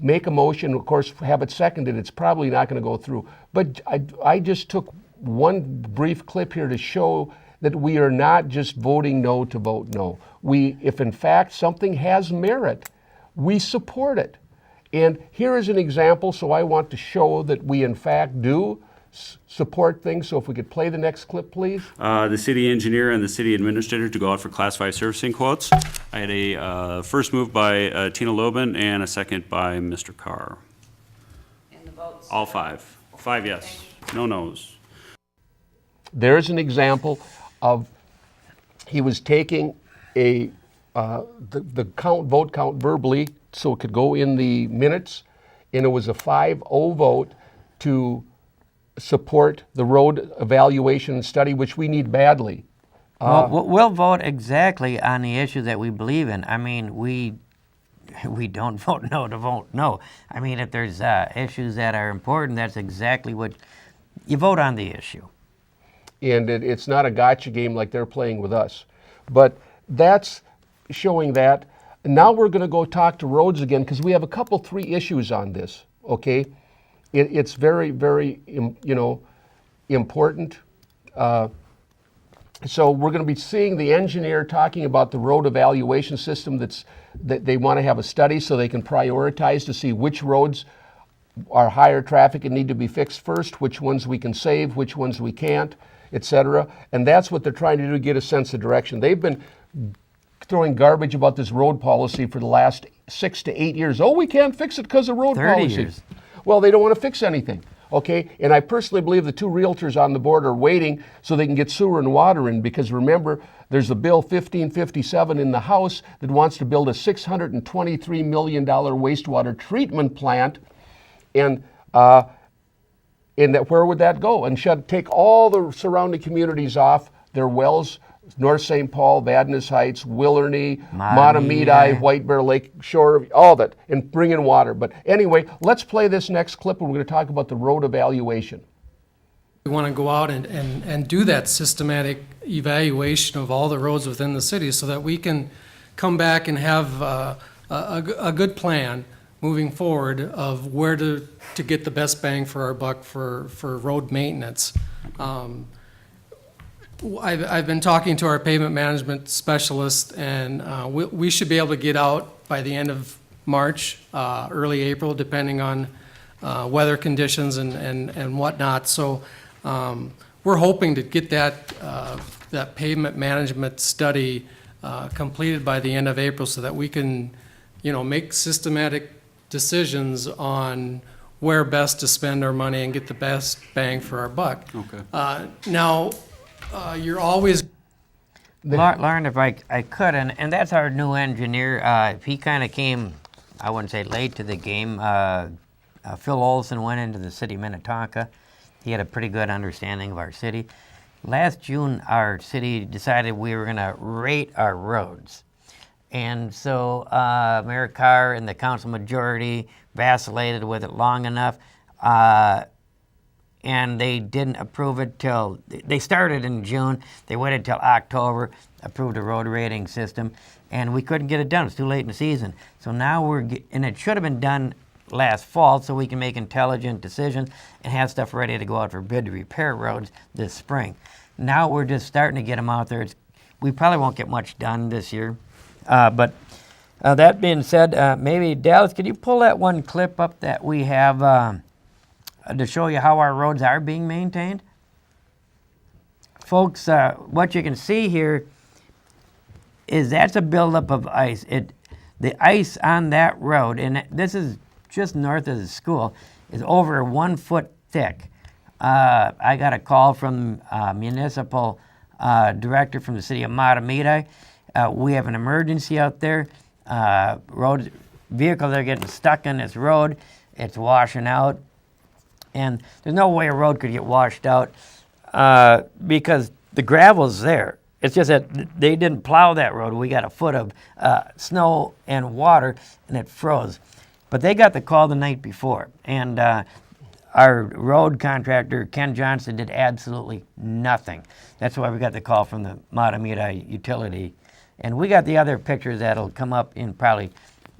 make a motion, of course, have it seconded, it's probably not going to go through. But I just took one brief clip here to show that we are not just voting no to vote no. If in fact something has merit, we support it. And here is an example, so I want to show that we in fact do support things. So if we could play the next clip, please. The city engineer and the city administrator to go out for Class 5 servicing quotes. I had a first move by Tina Lobin and a second by Mr. Carr. And the votes? All 5. 5 yes, no no's. There's an example of he was taking the vote count verbally so it could go in the minutes, and it was a 5-0 vote to support the road evaluation and study, which we need badly. Well, we'll vote exactly on the issue that we believe in. I mean, we don't vote no to vote no. I mean, if there's issues that are important, that's exactly what you vote on the issue. And it's not a gotcha game like they're playing with us. But that's showing that. Now we're going to go talk to roads again because we have a couple, 3 issues on this, okay? It's very, very, important. So we're going to be seeing the engineer talking about the road evaluation system that they want to have a study so they can prioritize to see which roads are higher traffic and need to be fixed first, which ones we can save, which ones we can't, etc. And that's what they're trying to do, get a sense of direction. They've been throwing garbage about this road policy for the last 6 to 8 years. Oh, we can't fix it because of road 30 policy. years. Well, they don't want to fix anything. Okay, and I personally believe the 2 realtors on the board are waiting so they can get sewer and water in, because remember, there's a bill 1557 in the House that wants to build a $623 million wastewater treatment plant, and where would that go? And should take all the surrounding communities off their wells, North St. Paul, Vadnais Heights, Willerny, Matamidi, White Bear Lake Shore, all that, and bring in water. But anyway, let's play this next clip, and we're going to talk about the road evaluation. We want to go out and do that systematic evaluation of all the roads within the city so that we can come back and have a good plan moving forward of where to get the best bang for our buck for road maintenance. I've been talking to our pavement management specialist, and we should be able to get out by the end of March, early April, depending on weather conditions and whatnot. So we're hoping to get that pavement management study completed by the end of April so that we can, make systematic decisions on where best to spend our money and get the best bang for our buck. Okay. Now, you're always... Loren, if I could, and that's our new engineer. He kind of came, I wouldn't say late to the game. Phil Olson went into the city of Minnetonka. He had a pretty good understanding of our city. Last June, our city decided we were going to rate our roads. And so Mayor Carr and the council majority vacillated with it long enough. And they didn't approve it till, they started in June, they waited till October, approved a road rating system, and we couldn't get it done. It's too late in the season. So now and it should have been done last fall so we can make intelligent decisions and have stuff ready to go out for bid to repair roads this spring. Now we're just starting to get them out there. We probably won't get much done this year. But that being said, maybe Dallas, could you pull that one clip up that we have to show you how our roads are being maintained? Folks, what you can see here is that's a buildup of ice. The ice on that road, and this is just north of the school, is over 1 foot thick. I got a call from municipal director from the city of Matamidi. We have an emergency out there. Vehicles are getting stuck in this road. It's washing out. And there's no way a road could get washed out because the gravel's there. It's just that they didn't plow that road. We got a foot of snow and water, and it froze. But they got the call the night before, and our road contractor, Ken Johnson, did absolutely nothing. That's why we got the call from the Matamidi utility. And we got the other pictures that'll come up and probably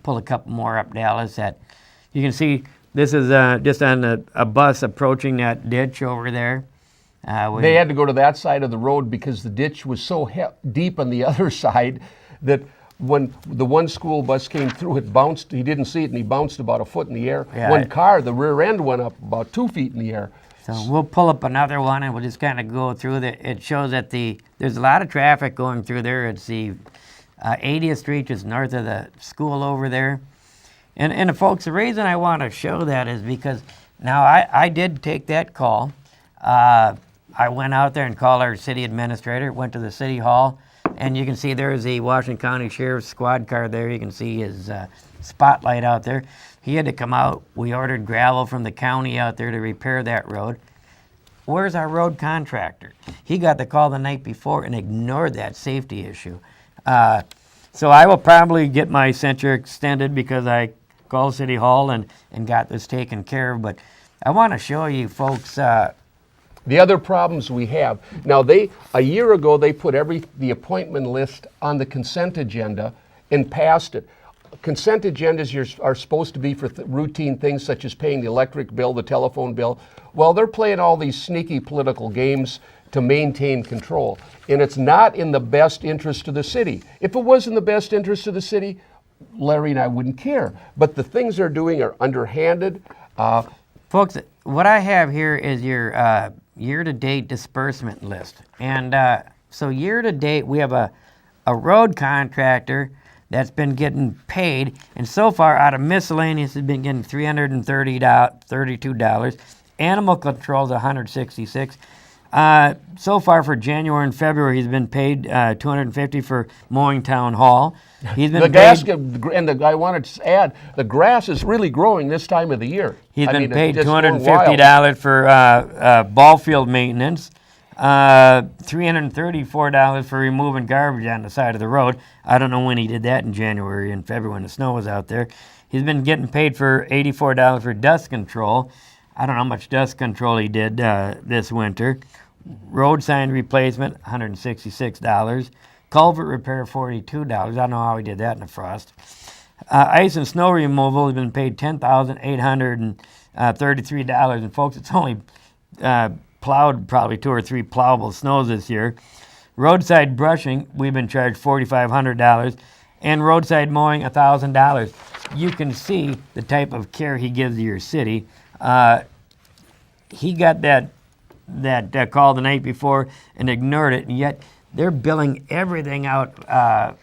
pull a couple more up, Dallas, that you can see. This is just on a bus approaching that ditch over there. They had to go to that side of the road because the ditch was so deep on the other side that when the one school bus came through, it bounced. He didn't see it, and he bounced about a foot in the air. Yeah, one car, the rear end went up about 2 feet in the air. So we'll pull up another one, and we'll just kind of go through it shows that there's a lot of traffic going through there. It's the 80th Street, just north of the school over there. And folks, the reason I want to show that is because now I did take that call. I I went out there and called our city administrator, went to the city hall, and you can see there's the Washington County Sheriff's squad car there. You can see his spotlight out there. He had to come out. We ordered gravel from the county out there to repair that road. Where's our road contractor? He got the call the night before and ignored that safety issue. So I will probably get my censure extended because I called City Hall and got this taken care of. But I want to show you folks. The other problems we have, now a year ago they put the appointment list on the consent agenda and passed it. Consent agendas are supposed to be for routine things such as paying the electric bill, the telephone bill. Well, they're playing all these sneaky political games to maintain control. And it's not in the best interest of the city. If it was in the best interest of the city, Larry and I wouldn't care. But the things they're doing are underhanded. Folks, what I have here is your year-to-date disbursement list. And so year-to-date, we have a road contractor that's been getting paid, and so far out of miscellaneous has been getting $332. Animal control's $166. So far for January and February, he's been paid $250 for mowing town hall. He's been I wanted to add, the grass is really growing this time of the year. He's been paid $250 for ball field maintenance. $334 for removing garbage on the side of the road. I don't know when he did that in January and February when the snow was out there. He's been getting paid for $84 for dust control. I don't know how much dust control he did this winter. Road sign replacement, $166. Culvert repair, $42. I don't know how he did that in the frost. Ice and snow removal has been paid $10,833. And folks, it's only plowed probably 2 or 3 plowable snows this year. Roadside brushing, we've been charged $4,500. And roadside mowing, $1,000. You can see the type of care he gives to your city. He got that call the night before and ignored it, and yet they're billing everything out.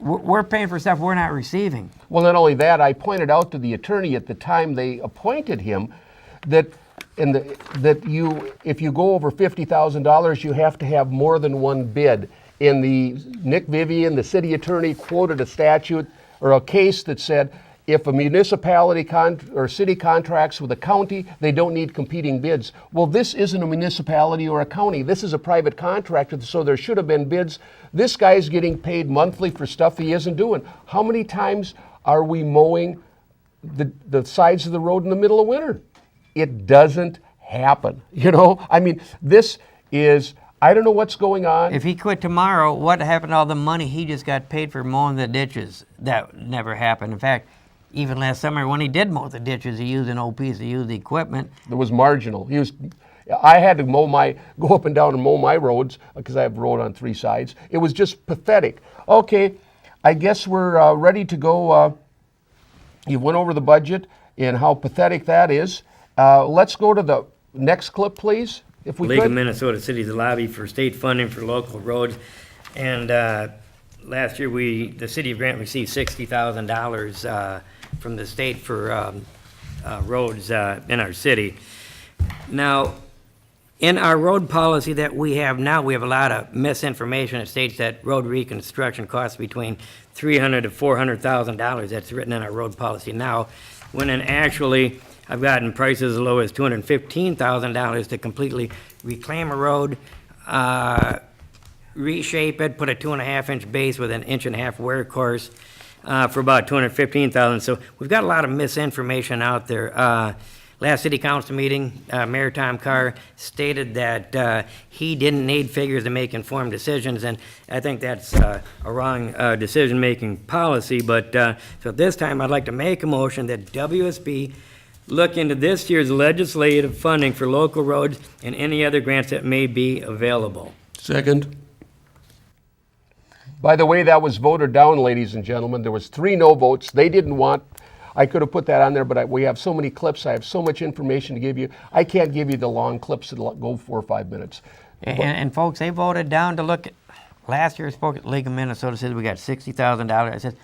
We're paying for stuff we're not receiving. Well, not only that, I pointed out to the attorney at the time they appointed him that if you go over $50,000, you have to have more than one bid. And Nick Vivian, the city attorney, quoted a statute or a case that said if a municipality or city contracts with a county, they don't need competing bids. Well, this isn't a municipality or a county. This is a private contractor, so there should have been bids. This guy's getting paid monthly for stuff he isn't doing. How many times are we mowing the sides of the road in the middle of winter? It doesn't happen. I mean, this is, I don't know what's going on. If he quit tomorrow, what happened to all the money he just got paid for mowing the ditches? That never happened. In fact, even last summer when he did mow the ditches, he used an old piece of used equipment. It was marginal. I had to go up and down and mow my roads because I have a road on 3 sides. It was just pathetic. Okay, I guess we're ready to go. You went over the budget and how pathetic that is. Let's go to the next clip, please, if we League could. of Minnesota Cities lobby for state funding for local roads. And last year, the city of Grant received $60,000 from the state for roads in our city. Now, in our road policy that we have now, we have a lot of misinformation. It states that road reconstruction costs between $300,000 to $400,000. That's written in our road policy now, when actually I've gotten prices as low as $215,000 to completely reclaim a road, reshape it, put a 2.5-inch base with an 1.5-inch wear course for about $215,000. So we've got a lot of misinformation out there. Last city council meeting, Mayor Tom Carr stated that he didn't need figures to make informed decisions, and I think that's a wrong decision-making policy. But so this time I'd like to make a motion that WSB look into this year's legislative funding for local roads and any other grants that may be available. Second. By the way, that was voted down, ladies and gentlemen. There was 3 no votes. They didn't want. I could have put that on there, but we have so many clips. I have so much information to give you. I can't give you the long clips that'll go 4 or 5 minutes. And folks, they voted down to look at, last year I spoke at League of Minnesota, said we got $60,000. I said,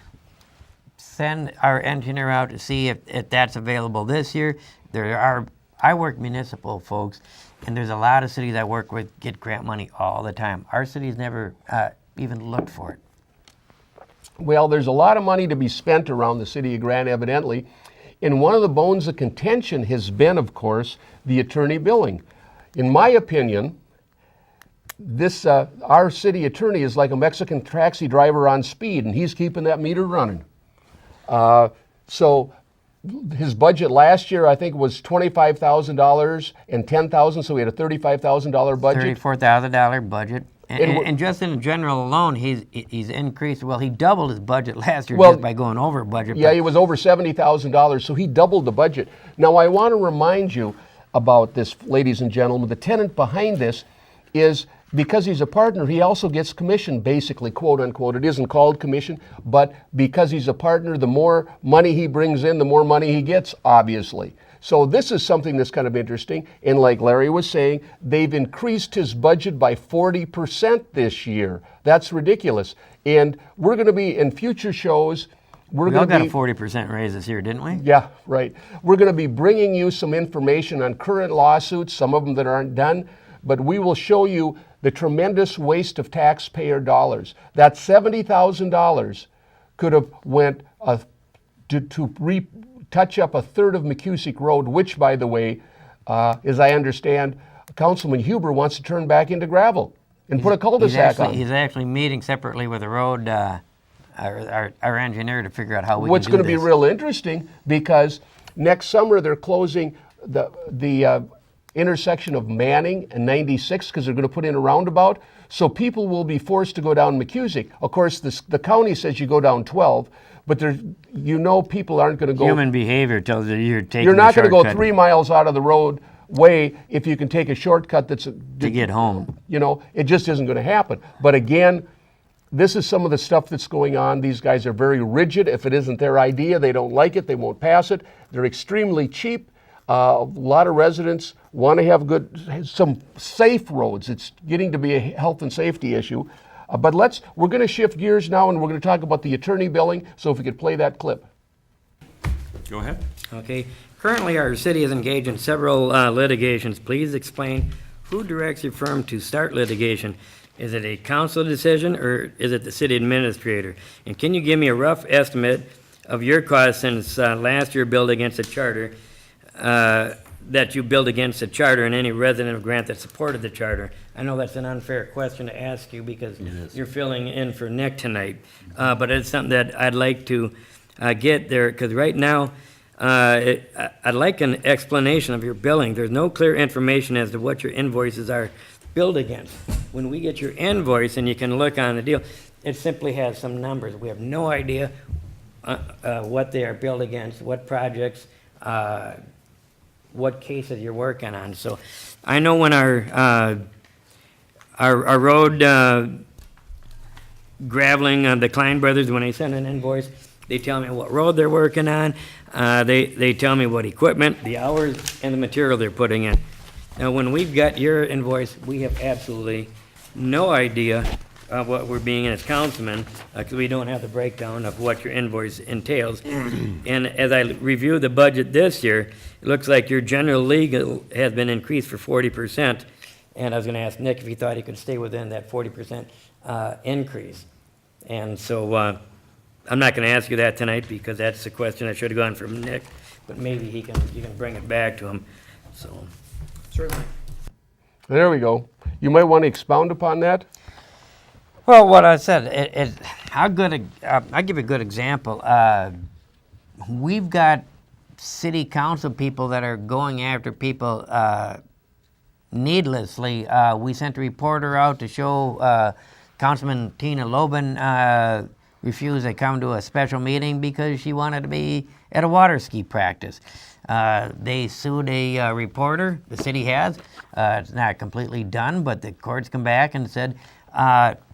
send our engineer out to see if that's available this year. There are I work municipal, folks, and there's a lot of cities I work with get grant money all the time. Our city's never even looked for it. Well, there's a lot of money to be spent around the city of Grant, evidently. And one of the bones of contention has been, of course, the attorney billing. In my opinion, this our city attorney is like a Mexican taxi driver on speed, and he's keeping that meter running. So his budget last year, I think, was $25,000 and $10,000, so we had a $35,000 budget. $34,000 budget. And just in general alone, he's increased. Well, he doubled his budget last year just by going over budget. Yeah, he was over $70,000, so he doubled the budget. Now, I want to remind you about this, ladies and gentlemen. The tenant behind this is, because he's a partner, he also gets commission, basically, quote unquote. It isn't called commission, but because he's a partner, the more money he brings in, the more money he gets, obviously. So this is something that's kind of interesting. And like Larry was saying, they've increased his budget by 40% this year. That's ridiculous. And we're going to be, in future shows, We all got a 40% raise this year, didn't we? Yeah, right. We're going to be bringing you some information on current lawsuits, some of them that aren't done, but we will show you the tremendous waste of taxpayer dollars. That $70,000 could have went to touch up a third of McCusick Road, which, by the way, as I understand, Councilman Huber wants to turn back into gravel and put a cul-de-sac on. He's actually meeting separately with the road, our engineer, to figure out how we What's can do going to be real interesting, because next summer they're closing the intersection of Manning and 96 because they're going to put in a roundabout. So people will be forced to go down McCusick. Of course, the county says you go down 12, but people aren't going to go. Human behavior tells you you're taking. You're not going to go 3 miles out of the roadway if you can take a shortcut to get home. It just isn't going to happen. But again, this is some of the stuff that's going on. These guys are very rigid. If it isn't their idea, they don't like it, they won't pass it. They're extremely cheap. A lot of residents want to have some safe roads. It's getting to be a health and safety issue. But we're going to shift gears now, and we're going to talk about the attorney billing. So if we could play that clip. Go ahead. Okay. Currently, our city is engaged in several litigations. Please explain who directs your firm to start litigation. Is it a council decision, or is it the city administrator? And can you give me a rough estimate of your cost since last year billed against the charter, that you billed against the charter and any resident of Grant that supported the charter? I know that's an unfair question to ask you because you're filling in for Nick tonight, but it's something that I'd like to get there, because right now I'd like an explanation of your billing. There's no clear information as to what your invoices are billed against. When we get your invoice and you can look on the deal, it simply has some numbers. We have no idea what they are billed against, what projects, what cases you're working on. So I know when our road graveling, the Klein brothers, when they send an invoice, they tell me what road they're working on. They tell me what equipment, the hours, and the material they're putting in. Now, when we've got your invoice, we have absolutely no idea of what we're being as councilmen, because we don't have the breakdown of what your invoice entails. And as I review the budget this year, it looks like your general legal has been increased for 40%. And I was going to ask Nick if he thought he could stay within that 40% increase. And so I'm not going to ask you that tonight, because that's the question that should have gone from Nick, but maybe you can bring it back to him. So certainly. There we go. You might want to expound upon that. Well, what I said, I'll give a good example. We've got city council people that are going after people needlessly. We sent a reporter out to show Councilman Tina Loban refused to come to a special meeting because she wanted to be at a water ski practice. They sued a reporter, the city has. It's not completely done, but the courts come back and said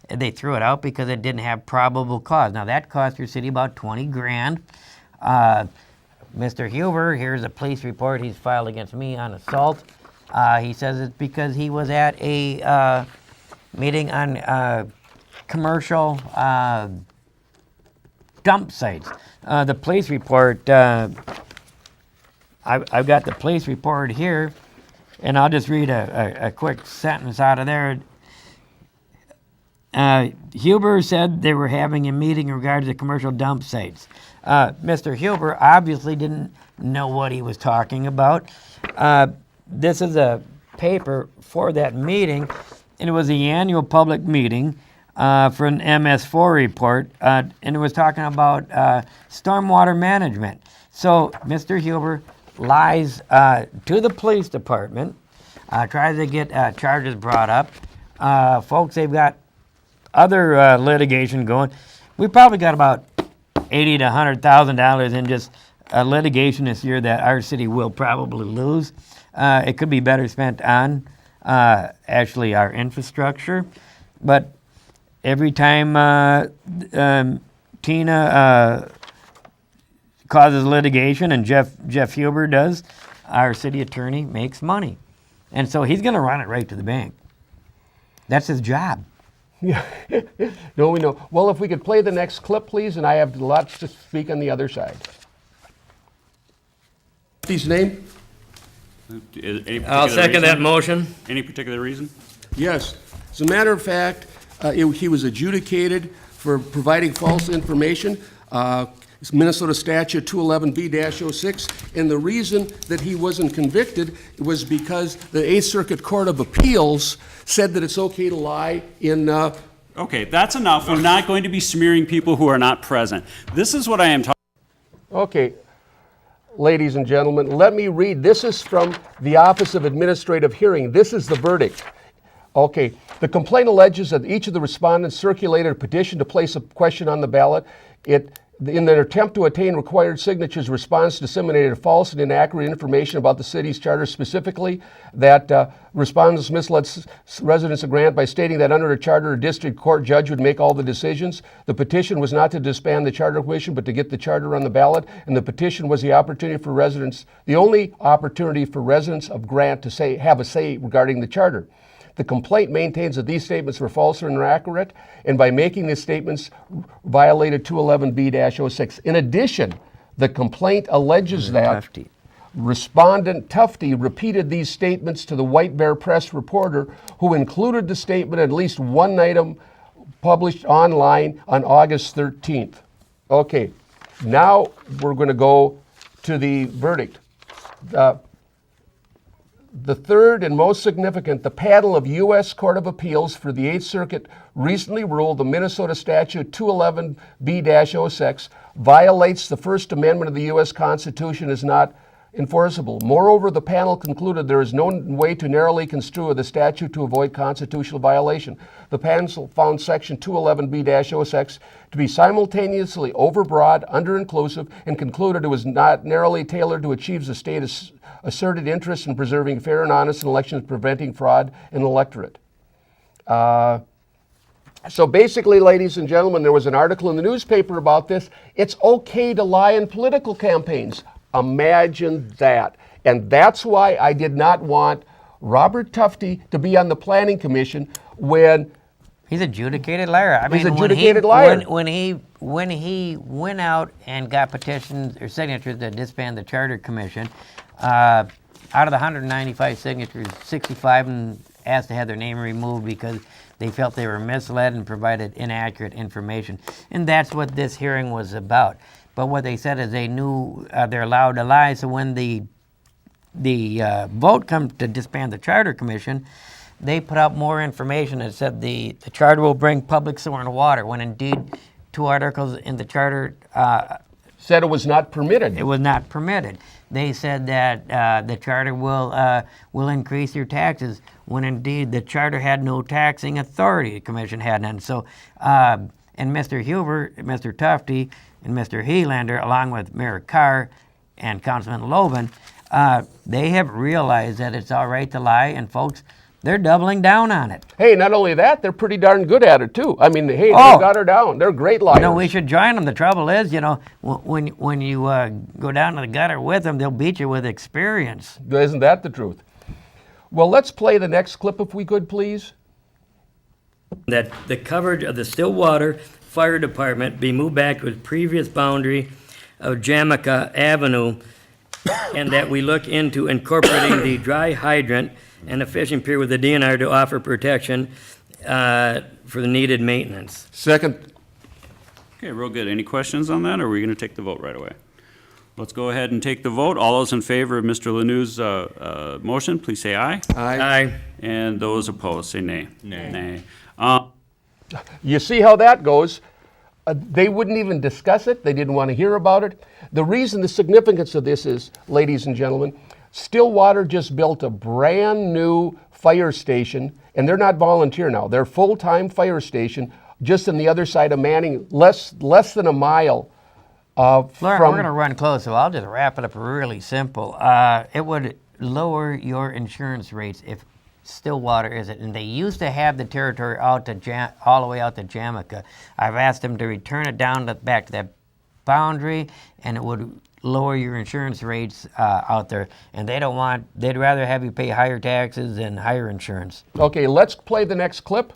they threw it out because it didn't have probable cause. Now that cost your city about 20 grand. Mr. Huber, here's a police report he's filed against me on assault. He says it's because he was at a meeting on commercial dump sites. The police report I've got the police report here, and I'll just read a quick sentence out of there. Huber said they were having a meeting in regard to the commercial dump sites. Mr. Huber obviously didn't know what he was talking about. This is a paper for that meeting, and it was the annual public meeting for an MS4 report, and it was talking about stormwater management. So Mr. Huber lies to the police department, tries to get charges brought up. Folks, they've got other litigation going. We probably got about $80,000 to $100,000 in just litigation this year that our city will probably lose. It could be better spent on actually our infrastructure, but every time Tina causes litigation and Jeff Huber does, our city attorney makes money. And so he's going to run it right to the bank. That's his job. Yeah. No, we know. Well, if we could play the next clip, please, and I have lots to speak on the other side. His name? I'll second that motion. Any particular reason? Yes. As a matter of fact, he was adjudicated for providing false information. It's Minnesota Statute 211B-06, and the reason that he wasn't convicted was because the 8th Circuit Court of Appeals said that it's okay to lie in... Okay, that's enough. We're not going to be smearing people who are not present. This is what I am talking... Okay, ladies and gentlemen, let me read. This is from the Office of Administrative Hearing. This is the verdict. Okay, the complaint alleges that each of the respondents circulated a petition to place a question on the ballot. In their attempt to attain required signatures, respondents disseminated false and inaccurate information about the city's charter, specifically that respondents misled residents of Grant by stating that under a charter, a district court judge would make all the decisions. The petition was not to disband the charter commission, but to get the charter on the ballot, and the petition was the opportunity for residents, the only opportunity for residents of Grant to have a say regarding the charter. The complaint maintains that these statements were false or inaccurate, and by making these statements violated 211B-06. In addition, the complaint alleges that respondent Tufte repeated these statements to the White Bear Press reporter, who included the statement in at least one item published online on August 13th. Okay, now we're going to go to the verdict. The third and most significant, the panel of U.S. Court of Appeals for the 8th Circuit recently ruled the Minnesota Statute 211B-06 violates the First Amendment of the U.S. Constitution, is not enforceable. Moreover, the panel concluded there is no way to narrowly construe the statute to avoid constitutional violation. The panel found Section 211B-06 to be simultaneously overbroad, under-inclusive, and concluded it was not narrowly tailored to achieve the state's asserted interest in preserving fair and honest elections, preventing fraud in the electorate. So basically, ladies and gentlemen, there was an article in the newspaper about this. It's okay to lie in political campaigns. Imagine that. And that's why I did not want Robert Tufte to be on the Planning Commission when... He's adjudicated liar. I mean, he's adjudicated liar. When he went out and got petitions or signatures to disband the Charter Commission, out of the 195 signatures, 65 asked to have their name removed because they felt they were misled and provided inaccurate information. And that's what this hearing was about. But what they said is they knew they're allowed to lie. So when the vote comes to disband the Charter Commission, they put out more information that said the charter will bring public sewer and water, when indeed 2 articles in the charter said it was not permitted. It was not permitted. They said that the charter will increase your taxes, when indeed the charter had no taxing authority. The commission had none. So, and Mr. Huber, Mr. Tufte, and Mr. Helander, along with Mayor Carr and Councilman Loven, they have realized that it's all right to lie, and folks, they're doubling down on it. Hey, not only that, they're pretty darn good at it too. I mean, hey, they got her down. They're great liars. You know, we should join them. The trouble is, you know, when you go down to the gutter with them, they'll beat you with experience. Isn't that the truth? Well, let's play the next clip if we could, please. That the coverage of the Stillwater Fire Department be moved back to its previous boundary of Jamaica Avenue and that we look into incorporating the dry hydrant and the fishing pier with the DNR to offer protection for the needed maintenance. Second. Okay, real good. Any questions on that, or are we going to take the vote right away? Let's go ahead and take the vote. All those in favor of Mr. Lanew's motion, please say aye. Aye. And those opposed, say nay. Nay. You see how that goes? They wouldn't even discuss it. They didn't want to hear about it. The reason, the significance of this is, ladies and gentlemen, Stillwater just built a brand new fire station, and they're not volunteer now. They're full-time fire station just on the other side of Manning, less than a mile Lauren, from... we're going to run close, so I'll just wrap it up really simple. It would lower your insurance rates if Stillwater isn't, and they used to have the territory out to all the way out to Jamaica. I've asked them to return it down back to that boundary, and it would lower your insurance rates out there. And they'd rather have you pay higher taxes than higher insurance. Okay, let's play the next clip.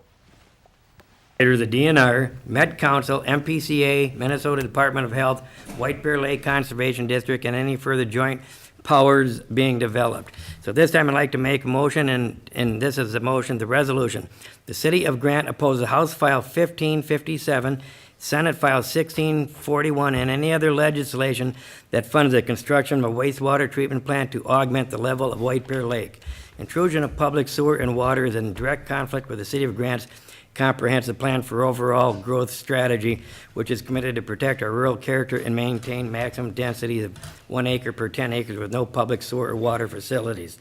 The DNR, Met Council, MPCA, Minnesota Department of Health, White Bear Lake Conservation District, and any further joint powers being developed. So this time I'd like to make a motion, and this is the motion, the resolution. The City of Grant opposes House File 1557, Senate File 1641, and any other legislation that funds the construction of a wastewater treatment plant to augment the level of White Bear Lake. Intrusion of public sewer and water is in direct conflict with the City of Grant's comprehensive plan for overall growth strategy, which is committed to protect our rural character and maintain maximum density of 1 acre per 10 acres with no public sewer or water facilities.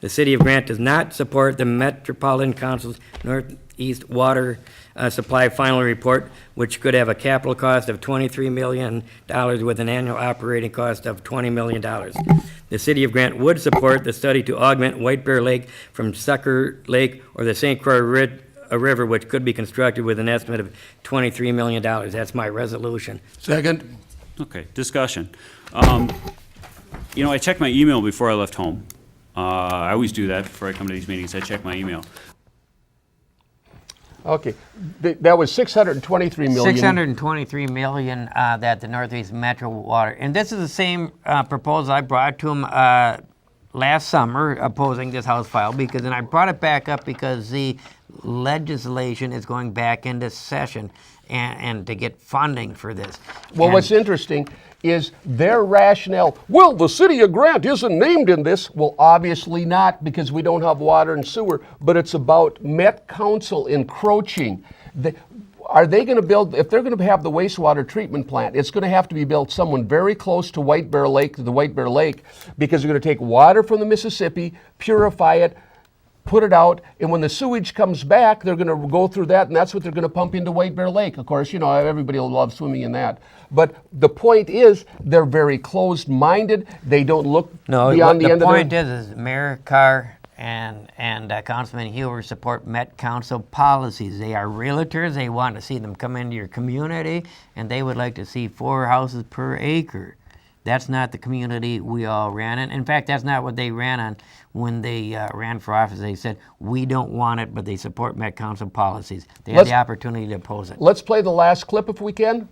The City of Grant does not support the Metropolitan Council's Northeast Water Supply Final Report, which could have a capital cost of $23 million with an annual operating cost of $20 million. The City of Grant would support the study to augment White Bear Lake from Sucker Lake or the St. Croix River, which could be constructed with an estimate of $23 million. That's my resolution. Second. Okay, discussion. You know, I checked my email before I left home. I always do that before I come to these meetings. I check my email. Okay, that was $623 million. $623 million that the Northeast Metro Water, and this is the same proposal I brought to them last summer opposing this House file, because, and I brought it back up because the legislation is going back into session and to get funding for this. Well, and what's interesting is their rationale. Well, the City of Grant isn't named in this. Well, obviously not, because we don't have water and sewer, but it's about Met Council encroaching. Are they going to build, if they're going to have the wastewater treatment plant, it's going to have to be built somewhere very close to White Bear Lake, the White Bear Lake, because they're going to take water from the Mississippi, purify it, put it out, and when the sewage comes back, they're going to go through that, and that's what they're going to pump into White Bear Lake. Of course, you know, everybody will love swimming in that. But the point is, they're very closed-minded. They don't look beyond the end of their... The point is Mayor Carr and Councilman Huber support Met Council policies. They are realtors. They want to see them come into your community, and they would like to see 4 houses per acre. That's not the community we all ran in. In fact, that's not what they ran on when they ran for office. They said, we don't want it, but they support Met Council policies. They had the opportunity to oppose it. Let's play the last clip if we can.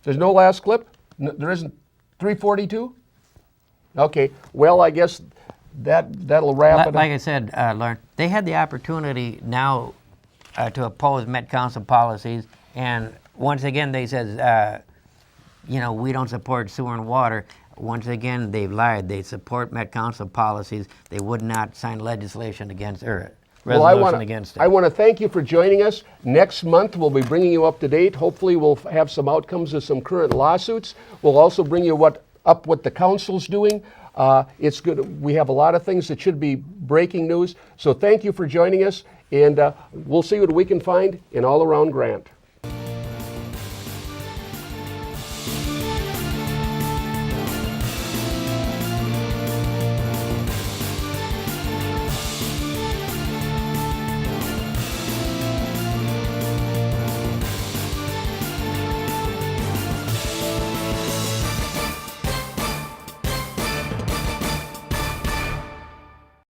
There's no last clip? No, there isn't 342? Okay, well, I guess that'll wrap it up. Like I said, Lauren, they had the opportunity now to oppose Met Council policies, and once again they said, you know, we don't support sewer and water. Once again, they've lied. They support Met Council policies. They would not sign legislation against resolution against it. I want to thank you for joining us. Next month, we'll be bringing you up to date. Hopefully, we'll have some outcomes of some current lawsuits. We'll also bring you what the council's doing. It's good. We have a lot of things that should be breaking news. So thank you for joining us, and we'll see what we can find in all around Grant.